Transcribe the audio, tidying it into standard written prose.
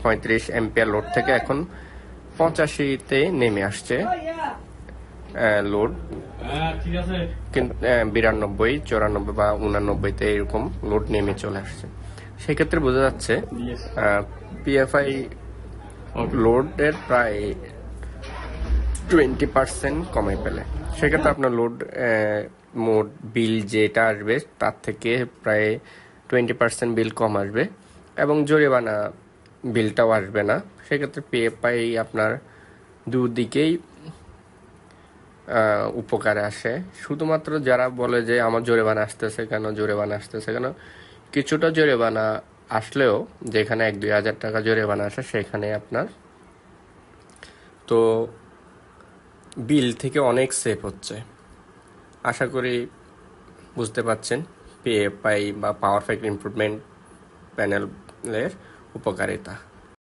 35 ampere load থেকে এখন 85-তে নেমে আসছে লোড, কিন্তু 92, 94 বা 89-তে এরকম লোড নেমে চলে আসছে। সেক্ষেত্রে বোঝা যাচ্ছে পিএফআই লোডের প্রায় 20% কমে পেলে সেক্ষেত্রে আপনার লোড মোট বিল যেটা আসবে তার থেকে প্রায় 20% বিল কম আসবে এবং জরিমানা বিলটাও আসবে না। সেক্ষেত্রে পিএফআই আপনার দুদিকেই উপকারে আসে। শুধুমাত্র যারা বলে যে আমার জরিমানা আসতেছে কেন, কিছুটা জরিমানা আসলেও যেখানে 1-2 হাজার টাকা জরিমানা আসে সেখানে আপনার তো বিল থেকে অনেক সেভ হচ্ছে। আশা করি বুঝতে পারছেন পিএফআই বা পাওয়ার ফ্যাক্টর ইমপ্রুভমেন্ট প্যানেলের উপকারিতা।